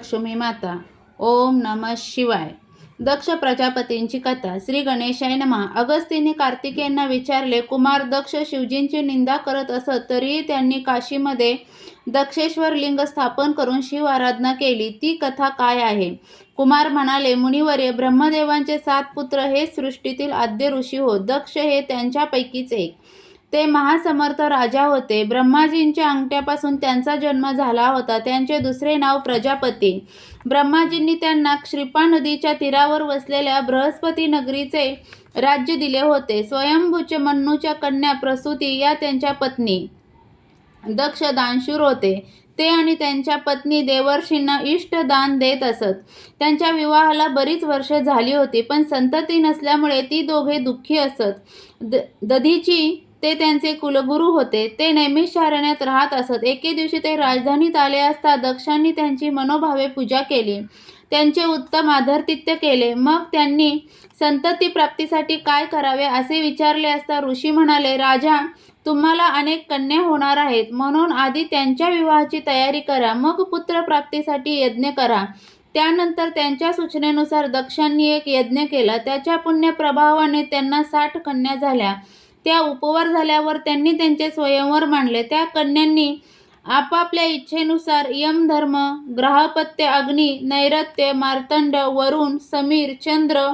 लक्ष्मी माता. ओम नमः शिवाय. दक्ष प्रजापतींची कथा. श्री गणेशाय नमः. अगस्तींनी कार्तिकेयांना विचारले. कुमार दक्ष शिवजींची निंदा करत असत तरीही त्यांनी काशीमध्ये दक्षेश्वर लिंग स्थापन करून शिव आराधना केली. ती कथा काय आहे? कुमार म्हणाले, मुनिवर्य, ब्रह्मदेवांचे 7 पुत्र हे सृष्टीतील आद्य ऋषी होत. दक्ष हे त्यांच्यापैकीच एक. ते महासमर्थ राजा होते. ब्रह्माजींच्या अंगठ्यापासून त्यांचा जन्म झाला होता. त्यांचे दुसरे नाव प्रजापती. ब्रह्माजींनी त्यांना क्षिप्रा नदीच्या तीरावर वसलेल्या बृहस्पती नगरीचे राज्य दिले होते. स्वयंभूचे मन्नूच्या कन्या प्रसूती या त्यांच्या पत्नी. दक्ष दानशूर होते. ते आणि त्यांच्या पत्नी देवर्षींना इष्ट दान देत असत. त्यांच्या विवाहाला बरीच वर्षे झाली होती, पण संतती नसल्यामुळे ती दोघे दुःखी असत. दधीची ते त्यांचे कुलगुरू होते. ते नैमिषारण्यात राहत असत. एके दिवशी ते राजधानीत आले असता दक्षांनी त्यांची मनोभावे पूजा केली. त्यांचे उत्तम आदरातिथ्य केले. मग त्यांनी संतती प्राप्तीसाठी काय करावे असे विचारले असता ऋषी म्हणाले, राजा, तुम्हाला अनेक कन्या होणार आहेत, म्हणून आधी त्यांच्या विवाहाची तयारी करा, मग पुत्रप्राप्तीसाठी यज्ञ करा. त्यानंतर त्यांच्या सूचनेनुसार दक्षांनी एक यज्ञ केला. त्याच्या पुण्यप्रभावाने त्यांना 60 कन्या झाल्या. त्या उपवर झाल्यावर त्यांनी त्यांचे स्वयंवर मांडले. त्या कन्यांनी आपापल्या इच्छेनुसार यमधर्म, ग्राहपत्य, अग्नी, नैऋत्य, मार्तंड, वरुण, समीर, चंद्र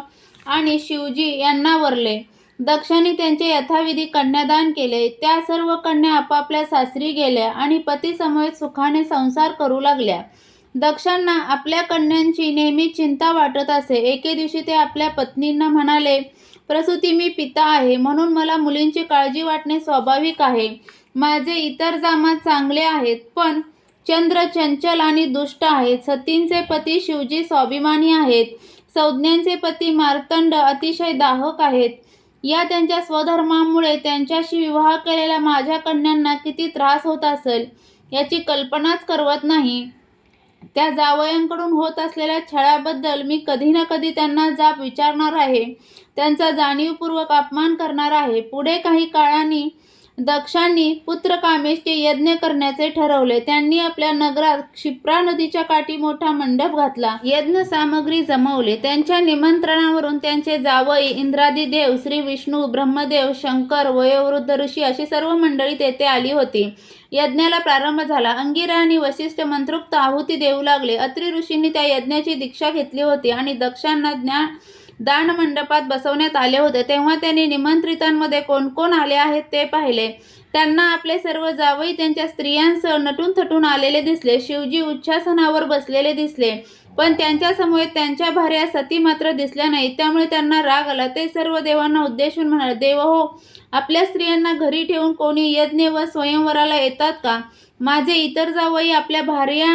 आणि शिवजी यांना वरले. दक्षांनी त्यांचे यथाविधी कन्यादान केले. त्या सर्व कन्या आपापल्या सासरी गेल्या आणि पतीसमवेत सुखाने संसार करू लागल्या. दक्षांना आपल्या कन्यांची नेहमी चिंता वाटत असे. एके दिवशी ते आपल्या पत्नींना म्हणाले, प्रसूती, मी पिता आहे, म्हणून मला मुलींची काळजी वाटणे स्वाभाविक आहे. माझे इतर जामात चांगले आहेत, पण चंद्र चंचल आणि दुष्ट आहेत. सतींचे पती शिवजी स्वाभिमानी आहेत. संज्ञांचे पती मार्तंड अतिशय दाहक आहेत. या त्यांच्या स्वधर्मामुळे त्यांच्याशी विवाह केलेल्या माझ्या कन्यांना किती त्रास होत असेल याची कल्पनाच करवत नाही. त्या जावयांकडून होत असलेल्या छळाबद्दल मी कधी ना कधी त्यांना जाब विचारणार आहे. त्यांचा जाणीवपूर्वक अपमान करणार आहे. पुढे काही काळाने दक्षांनी पुत्रकामेष्टी यज्ञ करण्याचे ठरवले. त्यांनी आपल्या नगरात क्षिप्रा नदीच्या काठी मोठा मंडप घातला. यज्ञ सामग्री जमवली. त्यांच्या निमंत्रणावरून त्यांचे जावई, इंद्रादी देव, श्री विष्णू, ब्रह्मदेव, शंकर, वयोवृद्ध ऋषी अशी सर्व मंडळी तेथे आली होती. यज्ञाला प्रारंभ झाला. अंगिरा आणि वसिष्ठ मंत्रोक्त आहुती देऊ लागले. अत्री ऋषींनी त्या यज्ञाची दीक्षा घेतली होती आणि दक्षांना दान मंडपात बसवण्यात आले होते. तेव्हा त्यांनी निमंत्रितांमध्ये कोण कोण आले आहेत ते पाहिले. त्यांना आपले सर्व जावई त्यांच्या स्त्रियांसह नटून थटून आलेले दिसले. शिवजी उच्चासनावर बसलेले दिसले, पण त्यांच्या समवेत त्यांच्या भार्या सती मात्र दिसल्या नाहीत. त्यामुळे त्यांना राग आला. ते सर्व देवांना उद्देशून म्हणाले, देव हो, आपल्या स्त्रियांना घरी ठेवून कोणी यज्ञ व स्वयंवराला येतात का? माझे इतर जावई आपल्या भार्या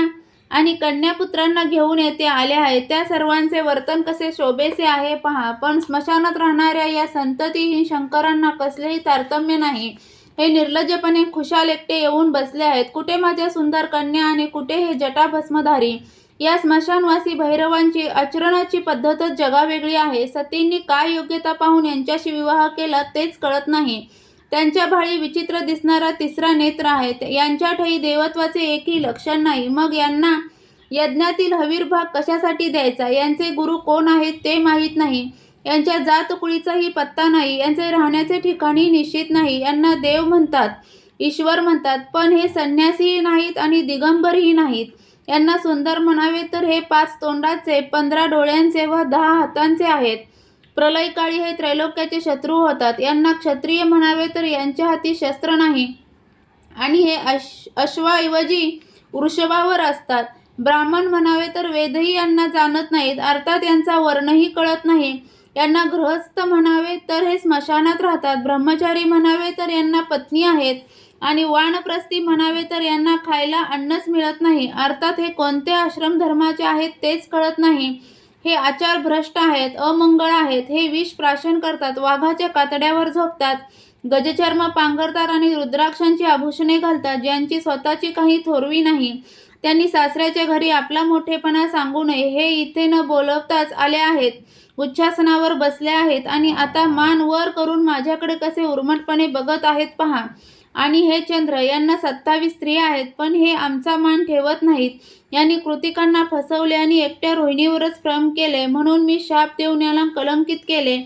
आणि कन्यापुत्रांना घेऊन येथे आले आहेत. त्या सर्वांचे वर्तन कसे शोभेचे आहे पहा. पण स्मशानात राहणाऱ्या या संततीहीन शंकरांना कसलेही तारतम्य नाही. हे निर्लज्जपणे खुशाल एकटे येऊन बसले आहेत. कुठे माझ्या सुंदर कन्या आणि कुठे हे जटाभस्मधारी? या स्मशानवासी भैरवांची आचरणाची पद्धतच जगावेगळी आहे. सतींनी काय योग्यता पाहून यांच्याशी विवाह केला तेच कळत नाही. त्यांच्या भाळी विचित्र दिसणारा तिसरा नेत्र आहेत. यांच्याठही देवत्वाचे एकही लक्षण नाही. मग यांना यज्ञातील हवीरभाग कशासाठी द्यायचा? यांचे गुरु कोण आहेत ते माहीत नाही. यांच्या जातकुळीचाही पत्ता नाही. यांचे राहण्याचे ठिकाणही निश्चित नाही. यांना देव म्हणतात, ईश्वर म्हणतात, पण हे संन्यासीही नाहीत आणि दिगंबरही नाहीत. यांना सुंदर म्हणावे तर हे 5 तोंडाचे, 15 डोळ्यांचे व 10 हातांचे आहेत. प्रलयकाळी हे त्रैलोक्याचे शत्रू होतात. यांना क्षत्रिय म्हणावे तर यांच्या हाती शस्त्र नाही आणि हे अश्वाऐवजी वृषभावर असतात. ब्राह्मण म्हणावे तर वेदही यांना जाणत नाहीत, अर्थात यांचा वर्णही कळत नाही. यांना गृहस्थ म्हणावे तर हे स्मशानात राहतात. ब्रह्मचारी म्हणावे तर यांना पत्नी आहेत आणि वानप्रस्थी म्हणावे तर यांना खायला अन्नच मिळत नाही, अर्थात हे कोणत्या आश्रम धर्माचे आहेत तेच कळत नाही. हे आचार भ्रष्ट आहेत, अमंगळ आहेत. हे विष प्राशन करतात, वाघाच्या कातड्यावर झोपतात, गजचर्म पांघरतात आणि रुद्राक्षांची आभूषणे घालतात, ज्यांची स्वतःची काही थोरवी नाही. त्यांनी सासऱ्याच्या घरी आपला मोठेपणा सांगू नये. हे इथे न बोलवताच आले आहेत, उच्चासनावर बसले आहेत आणि आता मान वर करून माझ्याकडे कसे उर्मटपणे बघत आहेत पहा. आणि हे चंद्र यांना 27 स्त्रिया आहेत, पण हे आमचा मान ठेवत नाहीत. यांनी कृतिकांना फसवले आणि एकट्या रोहिणीवरच प्रेम केले, म्हणून मी शाप देऊन याला कलंकित केले.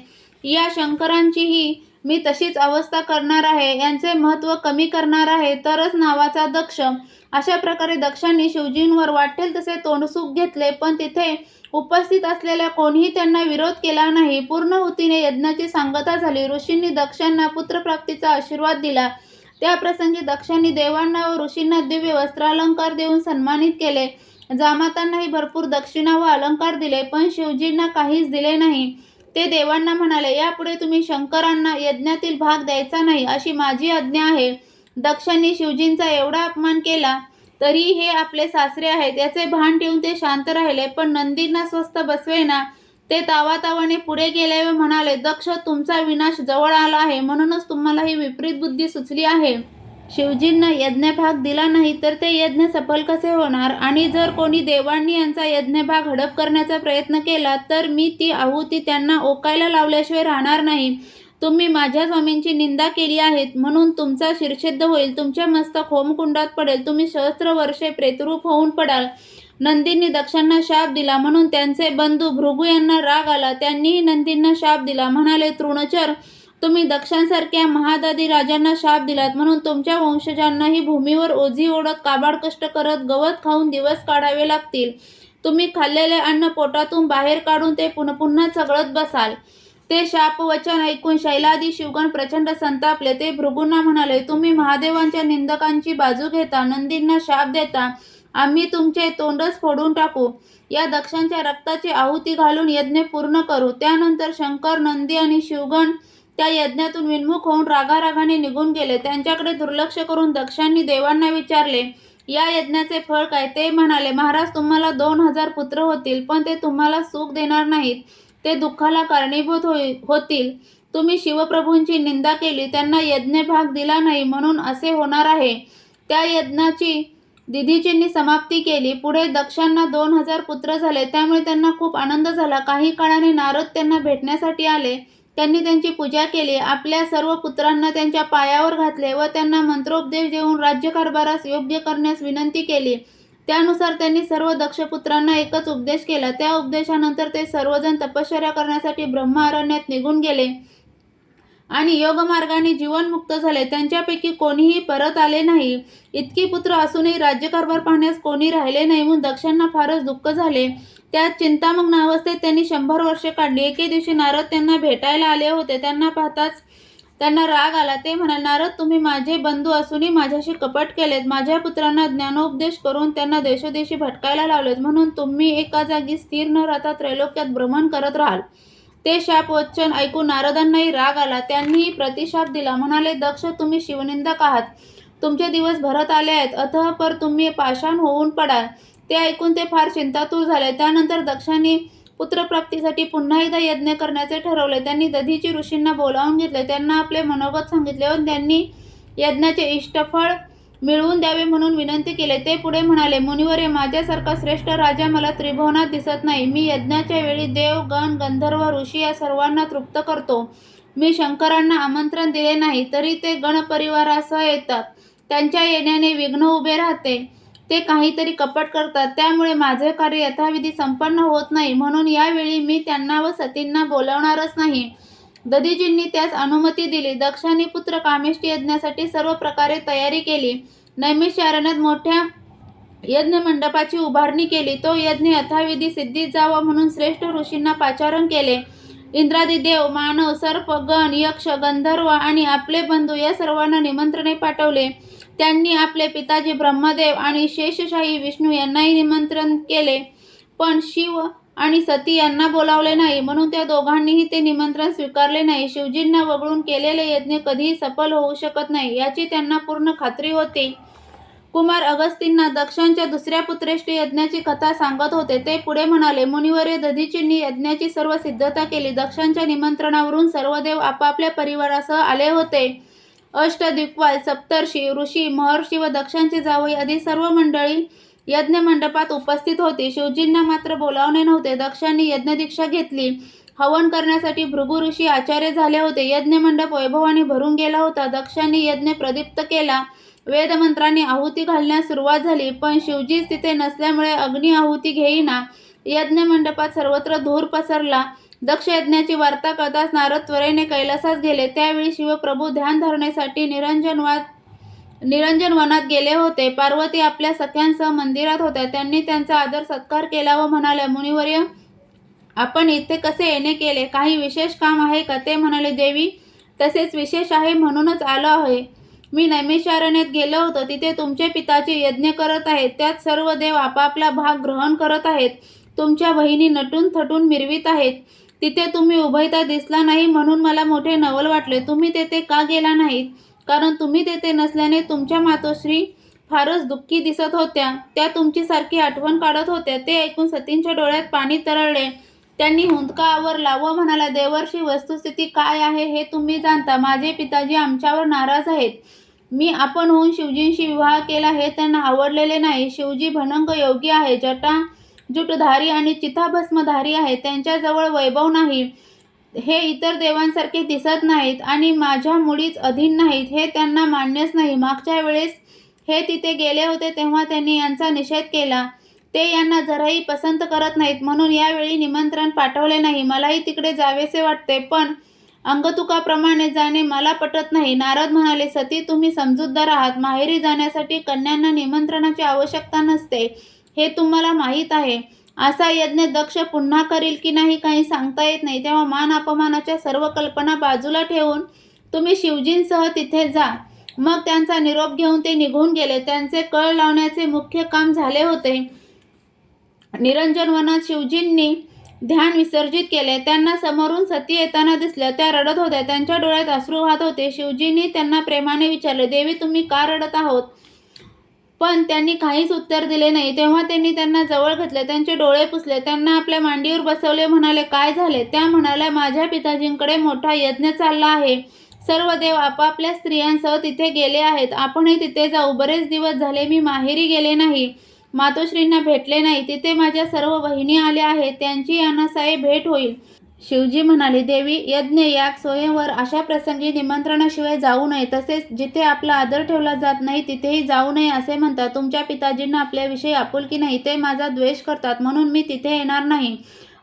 या शंकरांचीही मी तशीच अवस्था करणार आहे, यांचे महत्त्व कमी करणार आहे, तरच नावाचा दक्ष. अशा प्रकारे दक्षांनी शिवजींवर वाटेल तसे तोंडसुख घेतले, पण तिथे उपस्थित असलेल्या कोणीही त्यांना विरोध केला नाही. पूर्णाहुतीने यज्ञाची सांगता झाली. ऋषींनी दक्षांना पुत्रप्राप्तीचा आशीर्वाद दिला. त्या प्रसंगी दक्षांनी देवांना व ऋषींना दिव्य वस्त्रालंकार देऊन सन्मानित केले. जामातांनाही भरपूर दक्षिणा व अलंकार दिले, पण शिवजींना काहीच दिले नाही. ते देवांना म्हणाले, यापुढे तुम्ही शंकरांना यज्ञातील भाग द्यायचा नाही, अशी माझी आज्ञा आहे. दक्षांनी शिवजींचा एवढा अपमान केला तरीही हे आपले सासरे आहेत याचे भान ठेवून ते शांत राहिले, पण नंदींना स्वस्थ बसवेना. ते तावातावाने पुढे गेले व म्हणाले, दक्ष, तुमचा विनाश जवळ आला आहे, म्हणूनच तुम्हाला ही विपरीत बुद्धी सुचली आहे. शिवजींना यज्ञभाग दिला नाही तर ते यज्ञ सफल कसे होणार? आणि जर कोणी देवांनी यांचा यज्ञभाग हडप करण्याचा प्रयत्न केला तर मी ती आहुती त्यांना ओकायला लावल्याशिवाय राहणार नाही. तुम्ही माझ्या स्वामींची निंदा केली आहे, म्हणून तुमचा शिरच्छेद होईल. तुमचे मस्तक होमकुंडात पडेल. तुम्ही सहस्त्र वर्षे प्रेतरूप होऊन पडाल. नंदींनी दक्षांना शाप दिला, म्हणून त्यांचे बंधू भृगू यांना राग आला. त्यांनीही नंदींना शाप दिला. म्हणाले, तृणचर, तुम्ही दक्षांसारख्या महादादी राजांना शाप दिलात, म्हणून तुमच्या वंशजांनाही भूमीवर ओझी ओढत काबाड कष्ट करत गवत खाऊन दिवस काढावे लागतील. तुम्ही खाल्लेले अन्न पोटातून बाहेर काढून ते पुन्हा चघळत बसाल. ते शापवचन ऐकून शैलादी शिवगण प्रचंड संतापले. ते भृगूंना म्हणाले, तुम्ही महादेवांच्या निंदकांची बाजू घेता, नंदींना शाप देता. आम्ही तुमचे तोंडच फोडून टाकू. या दक्षांच्या रक्ताची आहुती घालून यज्ञ पूर्ण करू. त्यानंतर शंकर, नंदी आणि शिवगण त्या यज्ञातून विन्मुख होऊन रागारागाने निघून गेले. त्यांच्याकडे दुर्लक्ष करून दक्षांनी देवांना विचारले, या यज्ञाचे फळ काय? ते म्हणाले, महाराज, तुम्हाला 2000 पुत्र होतील, पण ते तुम्हाला सुख देणार नाहीत. ते दुःखाला कारणीभूत होतील. तुम्ही शिवप्रभूंची निंदा केली, त्यांना यज्ञभाग दिला नाही, म्हणून असे होणार आहे. त्या यज्ञाची दिधीचींनी समाप्ती केली. पुढे दक्षांना 2000 पुत्र झाले, त्यामुळे त्यांना खूप आनंद झाला. काही काळाने नारद त्यांना भेटण्यासाठी आले. त्यांनी त्यांची पूजा केली. आपल्या सर्व पुत्रांना त्यांच्या पायावर घातले व त्यांना मंत्रोपदेश देऊन राज्यकारभारास योग्य करण्यास विनंती केली. त्यानुसार त्यांनी सर्व दक्षपुत्रांना एकच उपदेश केला. त्या उपदेशानंतर ते सर्वजण तपश्चर्या करण्यासाठी ब्रह्म अरण्यात निघून गेले आणि योगमार्गाने जीवनमुक्त झाले. त्यांच्यापैकी कोणीही परत आले नाही. इतकी पुत्र असूनही राज्यकारभार पाहण्यास कोणी राहिले नाही, म्हणून दक्षांना फारच दुःख झाले. त्या चिंतामग्न अवस्थेत त्यांनी 100 वर्षे काढली. एके दिवशी नारद त्यांना भेटायला आले होते. त्यांना पाहताच त्यांना राग आला. ते म्हणाले, नारद, तुम्ही माझे बंधू असूनही माझ्याशी कपट केलेत. माझ्या पुत्रांना ज्ञानोपदेश करून त्यांना देशोदेशी भटकायला लावलेत, म्हणून तुम्ही एका जागी स्थिर न राहता त्रैलोक्यात भ्रमण करत राहाल. ते शापवचन ऐकून नारदांनाही राग आला. त्यांनीही प्रतिशाप दिला. म्हणाले, दक्ष, तुम्ही शिवनिंदक आहात. तुमचे दिवस भरत आले आहेत, अतः पर तुम्ही पाषाण होऊन पडाल. ते ऐकून ते फार चिंतातूर झाले. त्यानंतर दक्षांनी पुत्रप्राप्तीसाठी पुन्हा एकदा यज्ञ करण्याचे ठरवले. त्यांनी दधीची ऋषींना बोलावून घेतले. त्यांना आपले मनोगत सांगितले व त्यांनी यज्ञाचे इष्टफळ मिळवून द्यावे म्हणून विनंती केली. ते पुढे म्हणाले, मुनिवर्य, माझ्यासारखा श्रेष्ठ राजा मला त्रिभुवनात दिसत नाही. मी यज्ञाच्या वेळी देव, गण, गंधर्व, ऋषी या सर्वांना तृप्त करतो. मी शंकरांना आमंत्रण दिले नाही तरी ते गणपरिवारासह येतात. त्यांच्या येण्याने विघ्न उभे राहते. ते काहीतरी कपट करतात, त्यामुळे माझे कार्य यथाविधी संपन्न होत नाही. म्हणून यावेळी मी त्यांना व सतींना बोलावणारच नाही. दधीजींनी त्यास अनुमती दिली. दक्षांनी पुत्र कामेष्टी यज्ञासाठी सर्व प्रकारे तयारी केली. नैमिषारण्यात मोठ्या यज्ञ मंडपाची उभारणी केली. तो यज्ञ यथाविधी सिद्धीत जावा म्हणून श्रेष्ठ ऋषींना पाचारण केले. इंद्रादी देव, मानव, सर्प, गण, यक्ष, गंधर्व आणि आपले बंधू या सर्वांना निमंत्रणे पाठवले. त्यांनी आपले पिताजी ब्रह्मदेव आणि शेषशाही विष्णू यांनाही निमंत्रण केले, पण शिव आणि सती यांना बोलावले नाही, म्हणून त्या दोघांनीही ते निमंत्रण स्वीकारले नाही. शिवजींना वगळून केलेले यज्ञ कधीही सफल होऊ शकत नाही याची त्यांना पूर्ण खात्री होती. कुमार अगस्तींना दक्षांच्या दुसऱ्या पुत्रेष्ठी यज्ञाची कथा सांगत होते. ते पुढे म्हणाले, मुनिवर्य, दधीचींनी यज्ञाची सर्व सिद्धता केली. दक्षांच्या निमंत्रणावरून सर्व देव आपापल्या परिवारासह आले होते. अष्टदिक्पाल, सप्तर्षी, ऋषी, महर्षी व दक्षांचे जावई आदी सर्व मंडळी यज्ञ मंडपात उपस्थित होती. शिवजींना मात्र बोलावणे नव्हते. दक्षांनी यज्ञदीक्षा घेतली. हवन करण्यासाठी भृगु ऋषी आचार्य झाले होते. यज्ञमंडप वैभवाने भरून गेला होता. दक्षांनी यज्ञ प्रदीप्त केला. वेदमंत्रांनी आहुती घालण्यास सुरुवात झाली, पण शिवजीच तिथे नसल्यामुळे अग्नी आहुती घेईना. यज्ञमंडपात सर्वत्र धूर पसरला. दक्ष यज्ञाची वार्ता कळताच नारद त्वरेने कैलासास गेले. त्यावेळी शिवप्रभू ध्यान धारणेसाठी निरंजन वनात गेले होते. पार्वती आपल्या सख्यांसह मंदिरात होत्या. त्यांनी त्यांचा आदर सत्कार केला व म्हणाल्या, मुनिवर्य, आपण इथे कसे येणे केले? काही विशेष काम आहे का? ते म्हणाले, देवी, तसेच विशेष आहे, म्हणूनच आलो आहे. मी नैमिषारण्यात गेलो होतो. तिथे तुमचे पिताचे यज्ञ करत आहेत. त्यात सर्व देव आपापला भाग ग्रहण करत आहेत. तुमच्या बहिणी नटून थटून मिरवीत आहेत. तिथे तुम्ही उभयता दिसला नाही, म्हणून मला मोठे नवल वाटले. तुम्ही तेथे का गेला नाहीत? कारण तुम्ही तेथे नसल्याने तुमच्या मातोश्री फारच दुःखी दिसत होत्या. त्या तुमची सारखी आठवण काढत होत्या. ते ऐकून सतींच्या डोळ्यात पाणी तरळले. त्यांनी हुंदका आवरला व म्हणाला, देवर्षी, वस्तुस्थिती काय आहे हे तुम्ही जाणता. माझे पिताजी आमच्यावर नाराज आहेत. मी आपण होऊन शिवजींशी विवाह केला हे त्यांना आवडलेले नाही. शिवजी भनंग योगी आहे, जटाजूटधारी आणि चिताभस्मधारी आहे. त्यांच्याजवळ वैभव नाही. हे इतर देवांसारखे दिसत नाहीत आणि माझ्या मुळीच अधीन नाहीत. हे त्यांना मान्यच नाही. मागच्या वेळेस हे तिथे गेले होते तेव्हा त्यांनी यांचा निषेध केला. ते यांना जराही पसंत करत नाहीत, म्हणून यावेळी निमंत्रण पाठवले नाही. मलाही तिकडे जावेसे वाटते, पण अंगतुकाप्रमाणे जाणे मला पटत नाही. नारद म्हणाले, सती, तुम्ही समजूतदार आहात. माहेरी जाण्यासाठी कन्यांना निमंत्रणाची आवश्यकता नसते, हे तुम्हाला माहीत आहे. असा यज्ञ दक्ष पुन्हा करील की नाही काही सांगता येत नाही. तेव्हा मान अपमानाच्या सर्व कल्पना बाजूला ठेवून तुम्ही शिवजींसह तिथे जा. मग त्यांचा निरोप घेऊन ते निघून गेले. त्यांचे कळ लावण्याचे मुख्य काम झाले होते. निरंजन वनात शिवजींनी ध्यान विसर्जित केले. त्यांना समोरून सती येताना दिसल्या. त्या रडत होत्या. त्यांच्या डोळ्यात अश्रू वाहत होते. शिवजींनी त्यांना प्रेमाने विचारले, देवी, तुम्ही का रडत आहोत? पण त्यांनी काहीच उत्तर दिले नाही. तेव्हा त्यांनी त्यांना जवळ घेतले, त्यांचे डोळे पुसले, त्यांना आपल्या मांडीवर बसवले. म्हणाले, काय झाले? त्या म्हणाल्या, माझ्या पिताजींकडे मोठा यज्ञ चालला आहे. सर्व देव आपापल्या स्त्रियांसह तिथे गेले आहेत. आपणही तिथे जाऊ. बरेच दिवस झाले मी माहेरी गेले नाही, मातोश्रींना भेटले नाही. तिथे माझ्या सर्व बहिणी आल्या आहेत. त्यांची अनासाई भेट होईल. शिवजी म्हणाले, देवी, यज्ञ, याग, स्वयंवर अशा प्रसंगी निमंत्रणाशिवाय जाऊ नये. तसेच जिथे आपला आदर ठेवला जात नाही तिथेही जाऊ नये असे म्हणतात. तुमच्या पिताजींना आपल्याविषयी आपुलकी नाही. ते माझा द्वेष करतात, म्हणून मी तिथे येणार नाही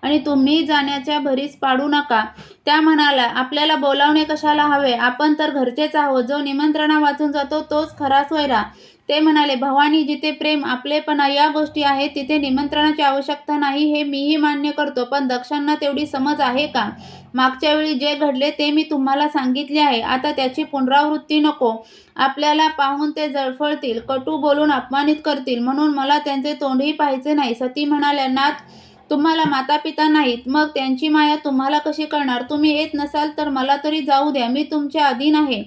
आणि तुम्ही जाण्याच्या भरीस पाडू नका. त्या म्हणाल्या, आपल्याला बोलावणे कशाला हवे? आपण तर घरचेच आहोत. जो निमंत्रणा वाचून जातो तोच खरा सोयरा. ते म्हणाले, भवानी, जिथे प्रेम, आपलेपणा या गोष्टी आहेत तिथे निमंत्रणाची आवश्यकता नाही, हे मीही मान्य करतो. पण दक्षांना तेवढी समज आहे का? मागच्या वेळी जे घडले ते मी तुम्हाला सांगितले आहे. आता त्याची पुनरावृत्ती नको. आपल्याला पाहून ते जळफळतील, कटू बोलून अपमानित करतील, म्हणून मला त्यांचे तोंडही पाहायचे नाही. सती म्हणाल्या, नाथ, तुम्हाला माता पिता नाहीत, मग त्यांची माया तुम्हाला कशी कळणार? तुम्ही येत नसाल तर मला तरी जाऊ द्या. मी तुमच्या अधीन आहे,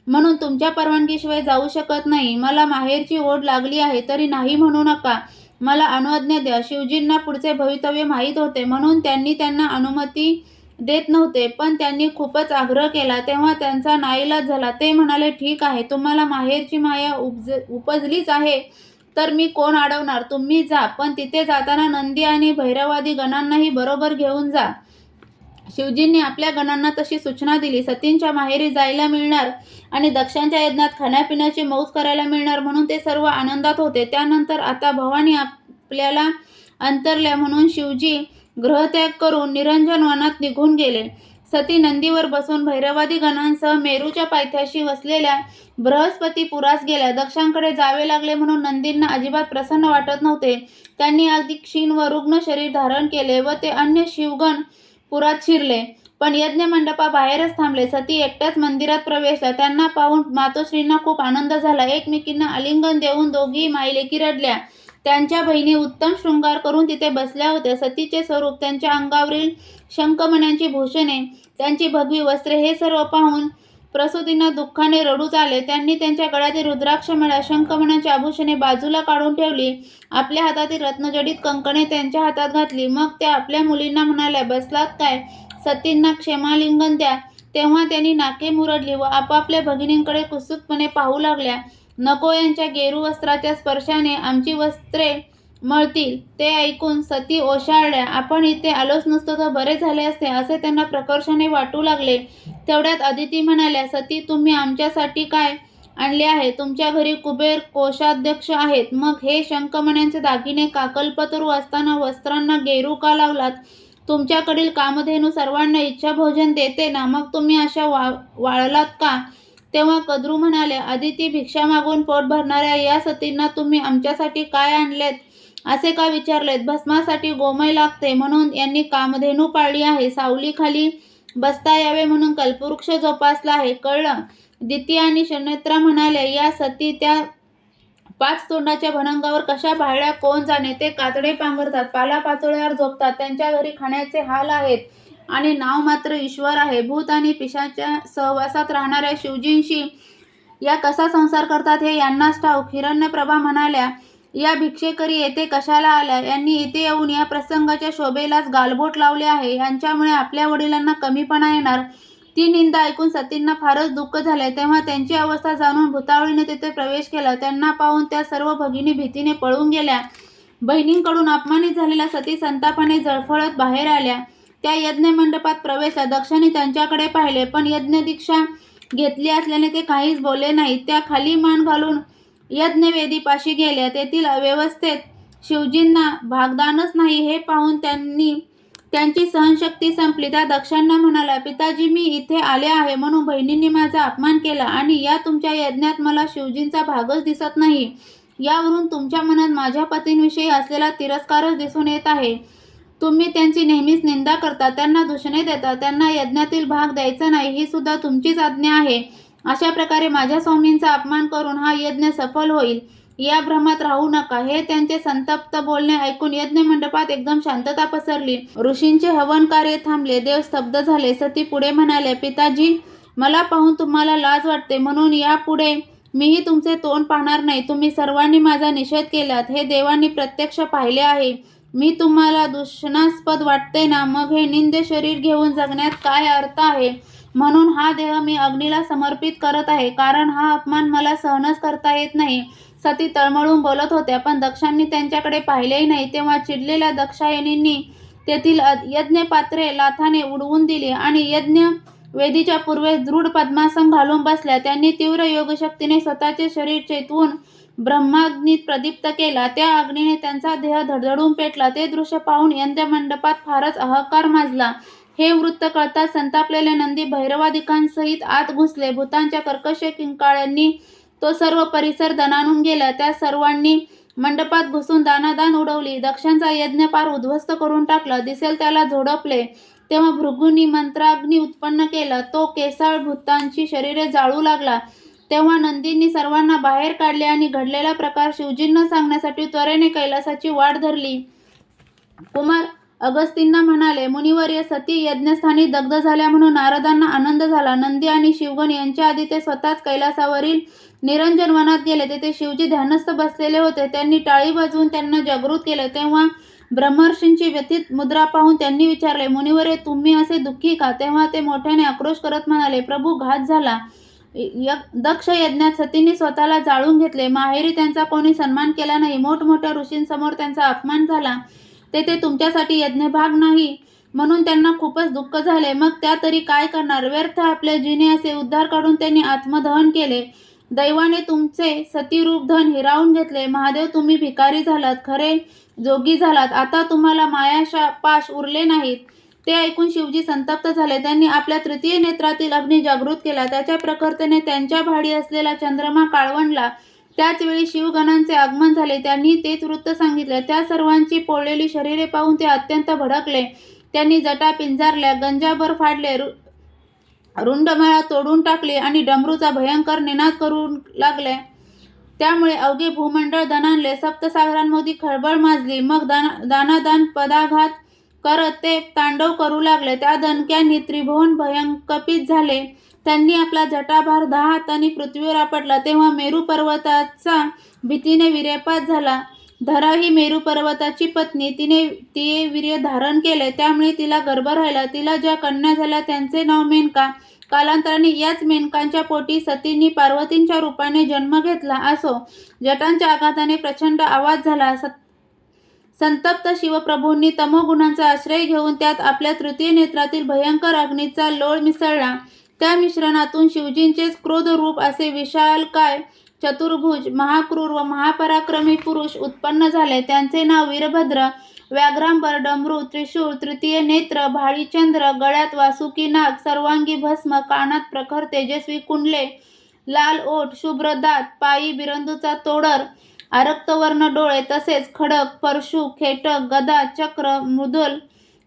म्हणून तुमच्या परवानगीशिवाय जाऊ शकत नाही. मला माहेरची ओढ लागली आहे, तरी नाही म्हणू नका. मला अनुज्ञा द्या. शिवजींना पुढचे भवितव्य माहीत होते, म्हणून त्यांनी त्यांना अनुमती देत नव्हते. पण त्यांनी खूपच आग्रह केला तेव्हा त्यांचा नाईलाज झाला. ते म्हणाले, ठीक आहे, तुम्हाला माहेरची माया उपजलीच आहे तर मी कोण अडवणार? तुम्ही जा, पण तिथे जाताना नंदी आणि भैरवादी गणांनाही बरोबर घेऊन जा. शिवजींनी आपल्या गणांना तशी सूचना दिली. सतींच्या माहेरी जायला मिळणार आणि दक्षांच्या यज्ञात खाण्यापिण्याची मौज करायला मिळणार, म्हणून ते सर्व आनंदात होते. त्यानंतर आता भवानी आपल्याला अंतरल्या म्हणून शिवजी गृहत्याग करून निरंजन वनात निघून गेले. सती नंदीवर बसून भैरवादी गणांसह मेरूच्या पायथ्याशी वसलेल्या बृहस्पतीपुरास गेल्या. दक्षांकडे जावे लागले म्हणून नंदींना अजिबात प्रसन्न वाटत नव्हते. त्यांनी अगदी क्षीण व रुग्ण शरीर धारण केले व ते अन्य शिवगण पुरात शिरले, पण यज्ञ मंडपाबाहेरच थांबले. सती एकट्याच मंदिरात प्रवेशल्या. त्यांना पाहून मातोश्रींना खूप आनंद झाला. एकमेकींना आलिंगन देऊन दोघी मायलेकी रडल्या. त्यांच्या बहिणी उत्तम शृंगार करून तिथे बसल्या होत्या. सतीचे स्वरूप, त्यांच्या अंगावरील शंखमण्यांची भूषणे, त्यांची भगवी वस्त्रे हे सर्व पाहून प्रसूतींना दुःखाने रडूच आले. त्यांनी त्यांच्या गळ्यातील रुद्राक्षमाळा, शंखमण्यांची आभूषणे बाजूला काढून ठेवली. आपल्या हातातील रत्नजडित कंकणे त्यांच्या हातात घातली. मग त्या आपल्या मुलींना म्हणाल्या, बसलात काय? सतींना क्षेमालिंगन द्या. तेव्हा त्यांनी नाके मुरडली व आपापल्या भगिनींकडे कुत्सितपणे पाहू लागल्या. नको, यांच्या गेरू वस्त्राच्या स्पर्शाने आमची वस्त्रे मळतील. ते ऐकून सती ओशाळल्या. आपण इथे आलोच नसतो तर बरे झाले असते असे त्यांना प्रकर्षाने वाटू लागले. तेवढ्यात अदिती म्हणाल्या, सती तुम्ही आमच्यासाठी काय आणले आहे? तुमच्या घरी कुबेर कोषाध्यक्ष आहेत, मग हे शंखमण्यांचे दागिने कल्पतरू असताना वस्त्रांना गेरू का लावलात? तुमच्याकडील कामधेनू सर्वांना इच्छाभोजन देते ना, मग तुम्ही अशा वाळलात का? तेव्हा कद्रू म्हणाले, अदिती भिक्षा मागून पोट भरणाऱ्या या सतींना तुम्ही आमच्यासाठी काय आणलेत असे का विचारलेत? भस्मासाठी गोमय लागते म्हणून यांनी कामधेनू पाळली आहे. सावलीखाली बसता यावे म्हणून कल्पवृक्ष जोपासला आहे, कळलं? दिती आणि शनेत्रा म्हणाल्या, या सती त्या 5 तोंडाच्या भणंगावर कशा भाळल्या कोण जाणे. ते कातडे पांघरतात, पालापाचोळ्यावर झोपतात, त्यांच्या घरी खाण्याचे हाल आहेत आणि नाव मात्र ईश्वर आहे. भूत आणि पिशाच्या सहवासात राहणाऱ्या शिवजींशी या कसा संसार करतात हे यांनाच ठाऊक. हिरण्यप्रभा म्हणाल्या, या भिक्षेकरी येथे कशाला आल्या? यांनी इथे येऊन या प्रसंगाच्या शोभेलाच गालबोट लावले आहे. यांच्यामुळे आपल्या वडिलांना कमीपणा येणार. ती निंदा ऐकून सतींना फारच दुःख झाले. तेव्हा त्यांची अवस्था जाणून भुतावळीने तिथे प्रवेश केला. त्यांना पाहून त्या सर्व भगिनी भीतीने पळून गेल्या. बहिणींकडून अपमानित झालेल्या सती संतापाने जळफळत बाहेर आल्या. त्या यज्ञमंडपात प्रवेशला. दक्षाने त्यांच्याकडे पाहिले, पण यज्ञदीक्षा घेतली असल्याने ते काहीच बोलले नाहीत. त्या खाली मान घालून यज्ञवेदीपाशी गेल्या. तेथील व्यवस्थेत शिवजींना भागदानच नाही हे पाहून त्यांची सहनशक्ती संपली. त्या दक्षांना म्हणाल्या, पिताजी मी इथे आले आहे म्हणून बहिणींनी माझा अपमान केला आणि या तुमच्या यज्ञात मला शिवजींचा भागच दिसत नाही. यावरून तुमच्या मनात माझ्या पतींविषयी असलेला तिरस्कारच दिसून येत आहे. तुम्ही त्यांची नेहमीच निंदा करता, त्यांना दूषणे देता, त्यांना यज्ञातील भाग द्यायचा नाही ही सुद्धा तुमचीच आज्ञा आहे. अशा प्रकारे माझ्या स्वामींचा अपमान करून हा यज्ञ सफल होईल या भ्रमात राहू नका. हे त्यांचे संतप्त बोलणे ऐकून यज्ञमंडपात एकदम शांतता पसरली. ऋषींचे हवन कार्य थांबले. देव स्तब्ध झाले. सती पुढे म्हणाले, पिताजी मला पाहून तुम्हाला लाज वाटते म्हणून यापुढे मीही तुमचे तोंड पाहणार नाही. तुम्ही सर्वांनी माझा निषेध केलात हे देवांनी प्रत्यक्ष पाहिले आहे. मी तुम्हाला दूषणास्पद वाटते ना, मग हे निंद्य शरीर घेऊन जगण्यात काय अर्थ आहे? म्हणून हा देह मी अग्नीला समर्पित करत आहे, कारण हा अपमान मला सहनच करता येत नाही. सती तळमळून बोलत होत्या, पण दक्षांनी त्यांच्याकडे पाहिलेही नाही. तेव्हा चिडलेल्या दक्षायनींनी तेथील यज्ञपात्रे लाथाने उडवून दिली आणि यज्ञ वेदीच्या पूर्वेस दृढ पद्मासन घालून बसल्या. त्यांनी तीव्र योगशक्तीने स्वतःचे शरीर चेतवून ब्रह्माग्नीत प्रदीप्त केला. त्या अग्नीने त्यांचा देह धडधडून पेटला. ते दृश्य पाहून यज्ञमंडपात फारच हाहाकार माजला. हे वृत्त कळताच संतापलेले नंदी भैरवादिकांसहित आत घुसले. भूतांच्या कर्कश किंकाळ्यांनी तो सर्व परिसर दणाणून गेला. त्या सर्वांनी मंडपात घुसून दाणादाण उडवली. दक्षांचा यज्ञ पार उद्ध्वस्त करून टाकला. दिसेल त्याला झोडपले. तेव्हा भृगूंनी मंत्राग्नी उत्पन्न केला. तो केसाळ भूतांची शरीरे जाळू लागला. तेव्हा नंदींनी सर्वांना बाहेर काढले आणि घडलेला प्रकार शिवजींना सांगण्यासाठी त्वरेने कैलासाची वाट धरली. कुमार अगस्तींना म्हणाले, मुनिवर्य सती यज्ञस्थानी दग्ध झाल्या म्हणून नारदांना आनंद झाला. नंदी आणि शिवगण यांच्या आधी ते स्वतःच कैलासावरील निरंजन वनात गेले. तेथे शिवजी ध्यानस्थ बसलेले होते. त्यांनी टाळी वाजवून त्यांना जागृत केले. तेव्हा ब्रह्मर्षींची व्यथित मुद्रा पाहून त्यांनी विचारले, मुनिवर्य तुम्ही असे दुःखी का? तेव्हा ते मोठ्याने आक्रोश करत म्हणाले, प्रभू घात झाला. दक्ष यज्ञात सतींनी स्वतःला जाळून घेतले. माहेरी त्यांचा कोणी सन्मान केला नाही. मोठमोठ्या ऋषींसमोर त्यांचा अपमान झाला. तेथे तुमच्यासाठी यज्ञभाग नाही म्हणून त्यांना खूपच दुःख झाले. मग त्या तरी काय करणार? व्यर्थ आपले जिने असे उद्धार काढून त्यांनी आत्मदहन केले. दैवाने तुमचे सतीरूप धन हिरावून घेतले. महादेव तुम्ही भिकारी झालात, खरे जोगी झालात. आता तुम्हाला मायापाश उरले नाहीत. ते ऐकून शिवजी संतप्त झाले. त्यांनी आपल्या तृतीय नेत्रातील अग्नी जागृत केला. त्याच्या प्रखरतेने त्यांच्या भाडी असलेला चंद्रमा काळवंडला. त्याच वेळी शिवगणांचे आगमन झाले. त्यांनी तेच वृत्त सांगितले. त्या सर्वांची पोळलेली शरीरे पाहून ते अत्यंत भडकले. त्यांनी जटा पिंजारल्या, गंजाभर फाडले, रुंडमाळा तोडून टाकली आणि डमरूचा भयंकर निनाद करू लागले. त्यामुळे अवघे भूमंडळ दणाणले. सप्तसागरांमध्ये खळबळ माजली. मग दानादान पदाघात करत ते तांडव करू लागले. त्या दणक्यांनी त्रिभुवन भयंकपित झाले. त्यांनी आपला जटाभार 10 हातांनी पृथ्वीवर आपटला. तेव्हा मेरू पर्वताचा भीतीने वीर्यपात झाला. धरा ही मेरू पर्वताची पत्नी. तिने वीर्य धारण केले, त्यामुळे तिला गर्भ राहिला. तिला ज्या कन्या झाल्या त्यांचे नाव मेनका. कालांतराने याच मेनकांच्या पोटी सतींनी पार्वतींच्या रूपाने जन्म घेतला. असो, जटांच्या आघाताने प्रचंड आवाज झाला. संतप्त शिवप्रभूंनी तमोगुणांचा आश्रय घेऊन त्यात आपल्या तृतीय नेत्रातील भयंकर अग्नीचा लोळ मिसळला. त्या मिश्रणातून शिवजींचेच क्रोधरूप असे विशालकाय, चतुर्भुज, महाक्रूर व महापराक्रमी पुरुष उत्पन्न झाले. त्यांचे नाव वीरभद्र, व्याघ्रांबर, डमरू, त्रिशूळ, तृतीय नेत्र, भाळीचंद्र, गळ्यात वासुकी नाग, सर्वांगी भस्म, कानात प्रखर तेजस्वी कुंडले, लाल ओठ, शुभ्र दात, पायी बिरंदूचा तोडर, आरक्तवर्ण डोळे, तसेच खडक, परशु, खेटक, गदा, चक्र, मुदल,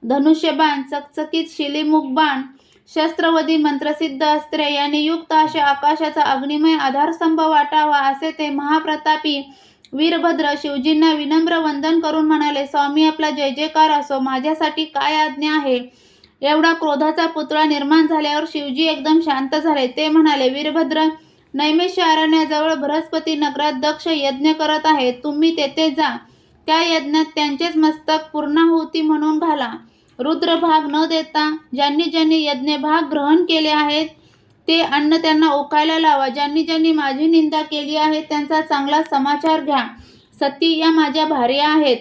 धनुष्यबाण, चकचकीत शिलीमुख बाण, शस्त्रवधी मंत्रसिद्ध अस्त्रे यांनी युक्त असे आकाशाचा अग्निमय आधारस्तंभ वाटावा असे ते महाप्रतापी वीरभद्र शिवजींना विनम्र वंदन करून म्हणाले, स्वामी आपला जय जयकार असो, माझ्यासाठी काय आज्ञा आहे. एवढा क्रोधाचा पुतळा निर्माण झाल्यावर शिवजी एकदम शांत झाले. ते म्हणाले, वीरभद्र, नैमिष्य अरण्याजवळ बृहस्पती नगरात दक्ष यज्ञ करत आहे. तुम्ही तेथे जा. त्या यज्ञात त्यांचेच मस्तक पूर्णाहुती म्हणून घाला. रुद्रभाग न देता ज्यांनी ज्यांनी यज्ञभाग ग्रहण केले आहेत ते अन्न त्यांना ओकायला लावा. ज्यांनी ज्यांनी माझी निंदा केली आहे त्यांचा चांगला समाचार घ्या. सती या माझ्या भार्या आहेत.